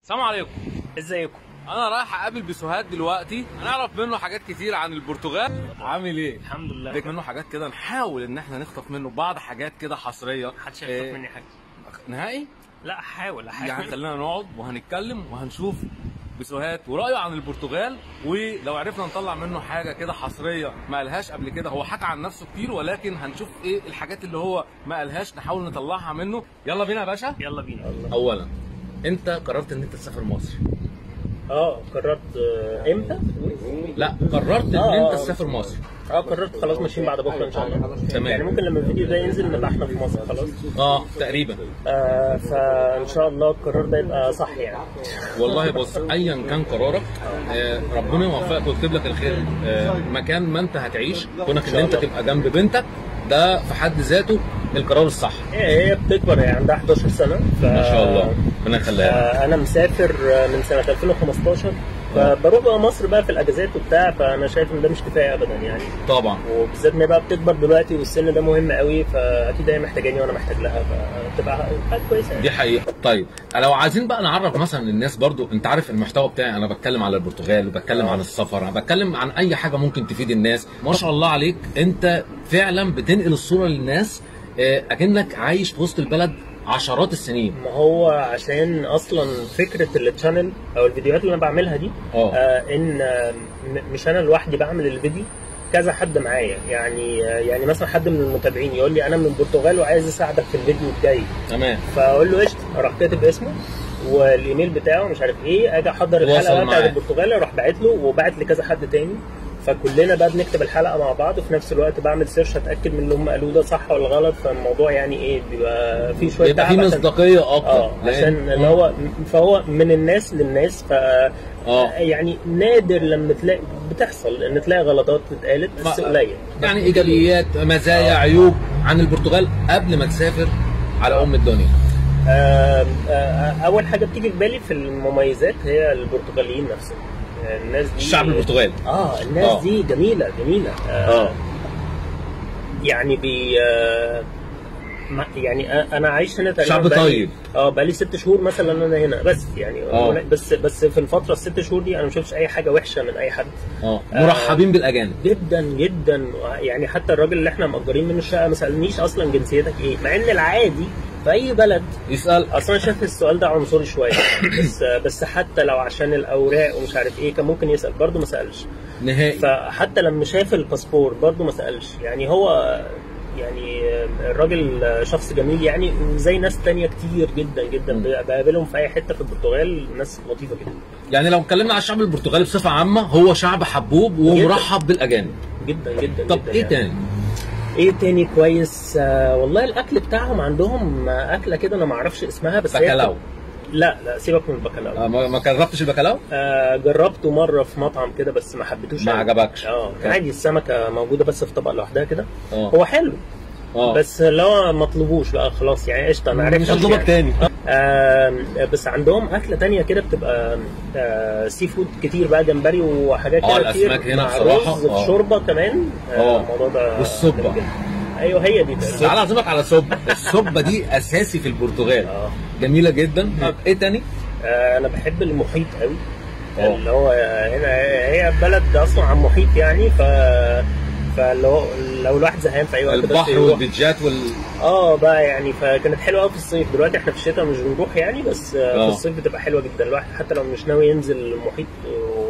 السلام عليكم. ازيكم؟ انا رايح اقابل بسهاد دلوقتي، هنعرف منه حاجات كتير عن البرتغال. عامل ايه؟ الحمد لله. اديك منه حاجات كده، نحاول ان احنا نخطف منه بعض حاجات كده حصريه. محدش هيخطف مني حاجه نهائي. لا هحاول يعني خلينا نقعد وهنتكلم وهنشوف بسهاد ورايه عن البرتغال، ولو عرفنا نطلع منه حاجه كده حصريه ما قالهاش قبل كده. هو حكى عن نفسه كتير، ولكن هنشوف ايه الحاجات اللي هو ما قالهاش، نحاول نطلعها منه. يلا بينا يا باشا. يلا بينا. اولا انت قررت ان انت تسافر مصر؟ قررت. امتى؟ لا، قررت ان انت تسافر مصر. قررت خلاص، ماشيين بعد بكره ان شاء الله. تمام. يعني ممكن لما الفيديو ده ينزل نبقى احنا في مصر خلاص. تقريبا. فان شاء الله القرار ده يبقى صح يعني. والله بص، ايا كان قرارك ربنا يوفقك ويكتب لك الخير. مكان ما انت هتعيش، كونك ان انت تبقى جنب بنتك، ده في حد ذاته القرار الصح. هي بتكبر، هي عندها 11 سنه ما شاء الله، ربنا يخليها. انا مسافر من سنه 2015، فبروح بقى مصر بقى في الاجازات وبتاع، فانا شايف ان ده مش كفايه ابدا يعني. طبعا. وبالذات ان هي بقى بتكبر دلوقتي والسن ده مهم قوي، فاكيد هي محتاجاني وانا محتاج لها، فتبقى حاجه كويسه يعني. دي حقيقه. طيب لو عايزين بقى نعرف مثلا للناس، برضو انت عارف المحتوى بتاعي انا بتكلم على البرتغال وبتكلم عن السفر، انا بتكلم عن اي حاجه ممكن تفيد الناس. ما شاء الله عليك، انت فعلا بتنقل الصوره للناس اكنك عايش في وسط البلد عشرات السنين. ما هو عشان اصلا فكره التشانل او الفيديوهات اللي انا بعملها دي ان مش انا لوحدي بعمل الفيديو، كذا حد معايا يعني مثلا حد من المتابعين يقول لي انا من البرتغال وعايز اساعدك في الفيديو الجاي. تمام. فاقول له قشطه، اروح كاتب اسمه والايميل بتاعه مش عارف ايه، اجي احضر الحلقه بتاعت البرتغال اروح باعت له، وبعت لكذا حد تاني، فكلنا بقى بنكتب الحلقه مع بعض، وفي نفس الوقت بعمل سيرش اتاكد من اللي هم قالوه ده صح ولا غلط. فالموضوع يعني ايه، بيبقى فيه شويه بيبقى فيه مصداقيه اكتر. عشان اللي هو فهو من الناس للناس، ف يعني نادر لما تلاقي بتحصل ان تلاقي غلطات اتقالت، بس قليل. يعني ايجابيات، مزايا، عيوب عن البرتغال قبل ما تسافر على ام الدنيا. اول حاجه بتيجي في بالي في المميزات هي البرتغاليين نفسهم. الناس دي، الشعب البرتغالي الناس دي جميله جميله. يعني يعني انا عايش هنا تقريبا شعب طيب. بقالي 6 شهور مثلا انا هنا، بس يعني بس في الفتره ال6 شهور دي انا ما شفتش اي حاجه وحشه من اي حد. مرحبين بالاجانب جدا جدا. يعني حتى الراجل اللي احنا مأجرين منه الشقه ما سالنيش اصلا جنسيتك ايه، مع ان العادي في اي بلد يسال. اصلا شايف السؤال ده عنصري شويه بس حتى لو عشان الاوراق ومش عارف ايه كان ممكن يسال، برضه ما سالش نهائي. فحتى لما شاف الباسبور برضه ما سالش. يعني هو يعني الراجل شخص جميل، يعني زي ناس تانية كتير جدا جدا بقابلهم في اي حته في البرتغال، ناس لطيفه جدا. يعني لو اتكلمنا على الشعب البرتغالي بصفه عامه، هو شعب حبوب ومرحب بالاجانب جدا جدا. طب جداً ايه يعني. تاني؟ ايه تاني كويس؟ والله الاكل بتاعهم عندهم اكله كده انا ما اعرفش اسمها، بس بكلاو. لا سيبك من البكلاو. ما جربتش البكلاو؟ جربته مره في مطعم كده بس ما حبيتوش. ما عجبكش؟ كان عادي، السمكه موجوده بس في طبق لوحدها كده. هو حلو. بس لو ما طلبوش بقى خلاص يعني قشطه، انا عرفت مش هطلبك تاني. بس عندهم اكله تانية كده بتبقى سي فود كتير بقى، جمبري وحاجات كده كتير. الاسماك هنا بصراحه. شوربه كمان. الموضوع ده والسوبه. ايوه هي دي. تعالى اعزمك على سوبه. السوبه دي اساسي في البرتغال. جميله جدا. ايه تاني؟ انا بحب المحيط قوي. اللي هو هنا هي بلد اصلا عن محيط يعني، فلو الواحد زهقان في اي وقت البحر والبيتجات بقى يعني، فكانت حلوه قوي في الصيف. دلوقتي احنا في الشتاء مش بنروح يعني، بس في الصيف بتبقى حلوه جدا. الواحد حتى لو مش ناوي ينزل المحيط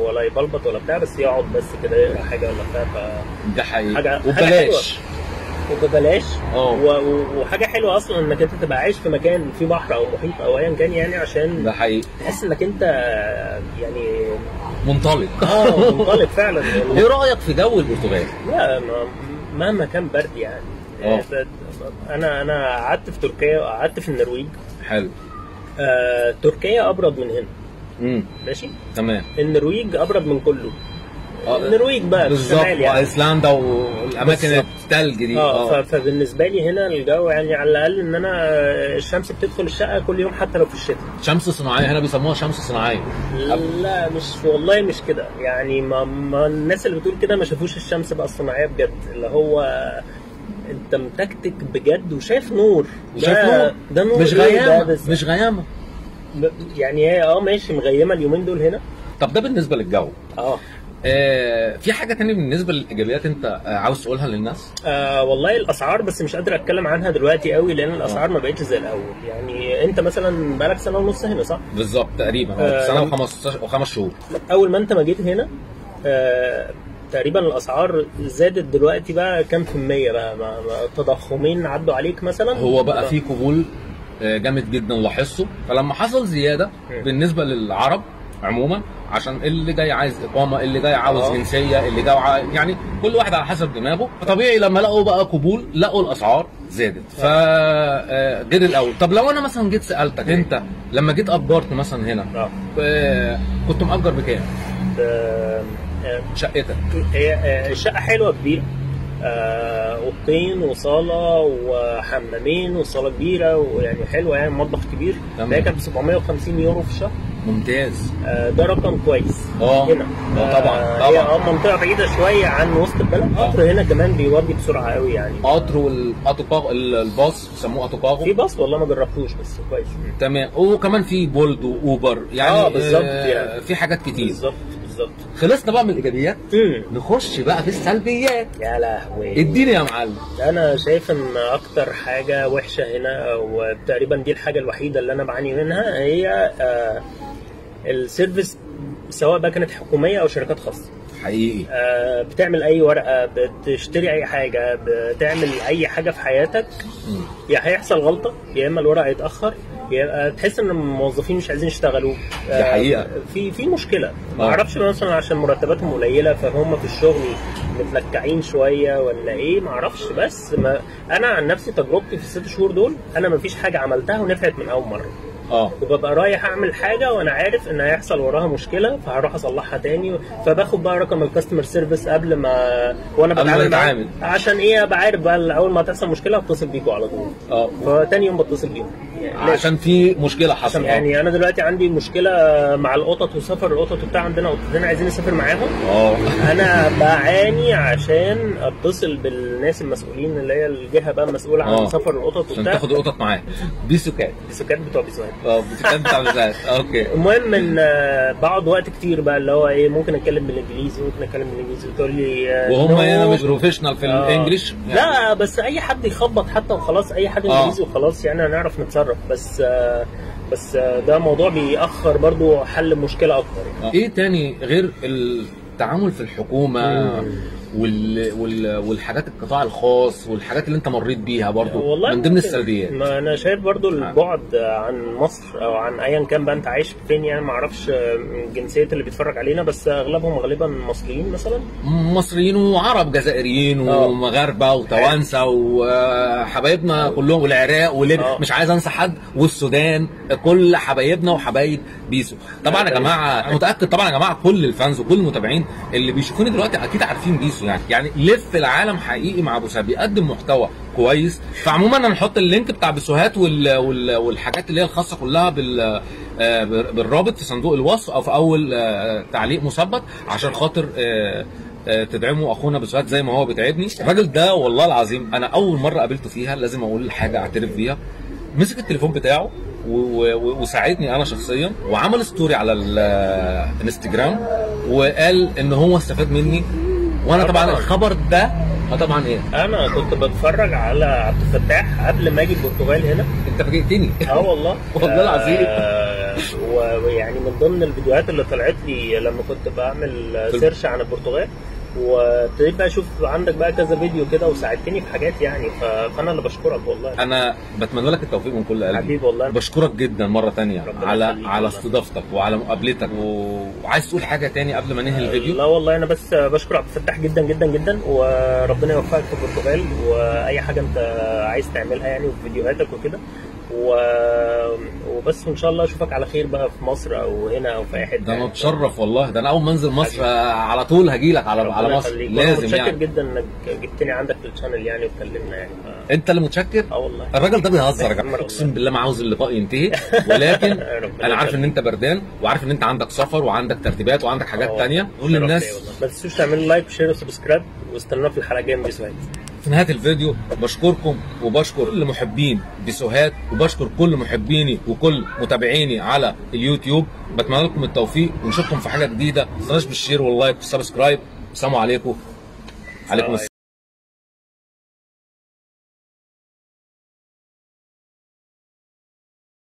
ولا يبلبط ولا بتاع، بس يقعد بس كده يقرا حاجه ولا بتاع. ده حقيقي. حاجه وببلاش. وببلاش. وحاجه حلوه اصلا انك انت تبقى عايش في مكان فيه بحر او محيط او ايا كان، يعني عشان ده حقيقي تحس انك انت يعني منطلق. منطلق فعلا. ايه رايك في جو البرتغال؟ لا مهما كان برد يعني. انا قعدت في تركيا وقعدت في النرويج. حلو. تركيا ابرد من هنا. ماشي تمام. النرويج ابرد من كله. النرويج بقى بالظبط يعني. وايسلندا والاماكن الثلج دي. فبالنسبه لي هنا الجو يعني على الاقل ان انا الشمس بتدخل الشقه كل يوم حتى لو في الشتاء. شمس صناعيه هنا بيسموها شمس صناعيه. لا مش والله مش كده يعني. ما الناس اللي بتقول كده ما شافوش الشمس بقى الصناعيه بجد، اللي هو انت متكتك بجد وشايف نور. شايف نور. ده نور مش غيامه. مش غيامه. يعني هي ماشي مغيمه اليومين دول هنا. طب ده بالنسبه للجو. في حاجه تانية بالنسبه للايجابيات انت عاوز تقولها للناس؟ والله الاسعار، بس مش قادر اتكلم عنها دلوقتي قوي لان الاسعار ما بقتش زي الاول. يعني انت مثلا بقالك سنه ونص هنا صح؟ بالظبط تقريبا سنه وخمس شهور. اول ما انت ما جيت هنا تقريبا الاسعار زادت دلوقتي بقى كام في المية بقى؟ تضخمين عدوا عليك مثلا؟ هو بقى في قبول جامد جدا لاحظته. فلما حصل زياده بالنسبه للعرب عموما، عشان اللي جاي عايز اقامه، اللي جاي عاوز جنسيه، اللي جاي يعني كل واحد على حسب دماغه. فطبيعي لما لقوا بقى قبول لقوا الاسعار زادت غير الاول. طب لو انا مثلا جيت سالتك انت لما جيت اجرت مثلا هنا كنت مأجر بكام؟ شقتك هي الشقه حلوه كبيره، اوضتين وصاله وحمامين وصاله كبيره ويعني حلوه، يعني مطبخ كبير. ده كان ب 750 يورو في الشهر. ممتاز. ده رقم كويس. هنا طبعا هي منطقه بعيده شويه عن وسط البلد. قطر هنا كمان بيودي بسرعه قوي يعني. قطر الباص بيسموه اتوباغو. في باص والله ما جربتوش بس كويس. تمام. وكمان في بولد واوبر يعني بالظبط يعني في حاجات كتير. بالظبط. خلصنا بقى من الايجابيات، نخش بقى في السلبيات. يا لهوي اديني يا معلم. انا شايف ان اكتر حاجه وحشه هنا، وتقريبا دي الحاجه الوحيده اللي انا بعاني منها، هي السيرفيس، سواء بقى كانت حكوميه او شركات خاصه. حقيقي. بتعمل اي ورقه، بتشتري اي حاجه، بتعمل اي حاجه في حياتك، يا هيحصل غلطه، يا اما الورق هيتاخر، يا تحس ان الموظفين مش عايزين يشتغلوا. دي حقيقه. في مشكله. ما اعرفش مثلا عشان مرتباتهم قليله فهم في الشغل متلكعين شويه ولا ايه، ما اعرفش. بس انا عن نفسي تجربتي في الست شهور دول، انا ما فيش حاجه عملتها ونفعت من اول مره. وببقى رايح اعمل حاجه وانا عارف ان هيحصل وراها مشكله، فهروح اصلحها تاني. فباخد بقى رقم الكاستمر سيرفيس قبل ما وانا بتعامل، عشان ايه؟ ابقى عارف بقى اول ما تحصل مشكله اتصل بيكوا على طول. فتاني يوم بتصل بيهم يعني عشان في مشكله حصلت. يعني انا دلوقتي عندي مشكله مع القطط وسفر القطط وبتاع، عندنا قطتين عايزين نسافر معاهم. انا بعاني عشان اتصل بالناس المسؤولين اللي هي الجهه بقى المسؤوله عن سفر القطط وبتاع، عشان تاخد القطط معاك. بيسوكات بتوع بيسوكات. بيسوكات بتاع بيسوكات. اوكي. المهم ان بقعد وقت كتير بقى اللي هو ايه، ممكن اتكلم بالانجليزي، وتقول لي وهم هنا مش بروفيشنال في الانجليش يعني. لا بس اي حد يخبط حتى وخلاص، اي حد انجليزي وخلاص يعني هنعرف نتصرف. بس ده موضوع بيأخر برضو حل مشكله اكتر. ايه تاني غير التعامل في الحكومه والحاجات القطاع الخاص والحاجات اللي انت مريت بيها برضو من ضمن السلبيات؟ ما انا شايف برضو البعد عن مصر او عن ايا كان بقى انت عايش فين. يعني ما اعرفش الجنسيه اللي بيتفرج علينا، بس اغلبهم غالبا مصريين مثلا، مصريين وعرب، جزائريين ومغاربه وتوانسه وحبايبنا كلهم، والعراق وليبيا، مش عايز انسى حد، والسودان، كل حبايبنا وحبايب بيسو. طبعا يا جماعه انا متاكد طبعا يا جماعه كل الفانز وكل المتابعين اللي بيشوفوني دلوقتي اكيد عارفين بيسو. يعني لف العالم حقيقي مع بوسها، بيقدم محتوى كويس. فعموما انا هنحط اللينك بتاع بيسوهات والحاجات اللي هي الخاصه كلها بالرابط في صندوق الوصف او في اول تعليق مثبت، عشان خاطر تدعموا اخونا بيسوهات زي ما هو بتعبني. الراجل ده والله العظيم انا اول مره قابلته فيها لازم اقول حاجه اعترف بيها، مسك التليفون بتاعه وساعدني انا شخصيا، وعمل ستوري على الانستجرام وقال ان هو استفاد مني. وانا طبعا الخبر ده طبعا ايه، انا كنت بتفرج على عبد الفتاح قبل ما اجي البرتغال هنا. انت فاجئتني. والله والله العظيم. ويعني من ضمن الفيديوهات اللي طلعت لي لما كنت بعمل سيرش عن البرتغال، وابتديت بقى اشوف عندك بقى كذا فيديو كده وساعدتني في حاجات يعني. فانا اللي بشكرك والله. انا بتمنى لك التوفيق من كل قلبي حبيبي والله. بشكرك جدا مره ثانيه على استضافتك وعلى مقابلتك. وعايز تقول حاجه ثاني قبل ما ننهي الفيديو؟ لا والله انا بس بشكر عبد الفتاح جدا جدا جدا، وربنا يوفقك في البرتغال واي حاجه انت عايز تعملها يعني وفي فيديوهاتك وكده. وبس وان شاء الله اشوفك على خير بقى في مصر او هنا او في اي حته. ده انا اتشرف والله، ده انا اول ما انزل مصر على طول هاجي لك على مصر. لازم متشكر يعني. جدا انك جبتني عندك في الشانل يعني واتكلمنا يعني. انت اللي متشكر. والله الراجل ده بيهزر يا جماعه، اقسم بالله ما عاوز اللقاء ينتهي، ولكن انا عارف ان انت بردان وعارف ان انت عندك سفر وعندك ترتيبات وعندك حاجات ثانيه. قول للناس ما تنسوش تعملوا لايك وشير وسبسكرايب، واستنونا في الحلقه الجايه من بيسوهات. في نهايه الفيديو بشكركم وبشكر كل محبين فيديوهات وبشكر كل محبيني وكل متابعيني على اليوتيوب. بتمنى لكم التوفيق ونشوفكم في حاجه جديده. ما تنسوش بالشير واللايك والسبسكرايب. السلام عليكم. عليكم السلام.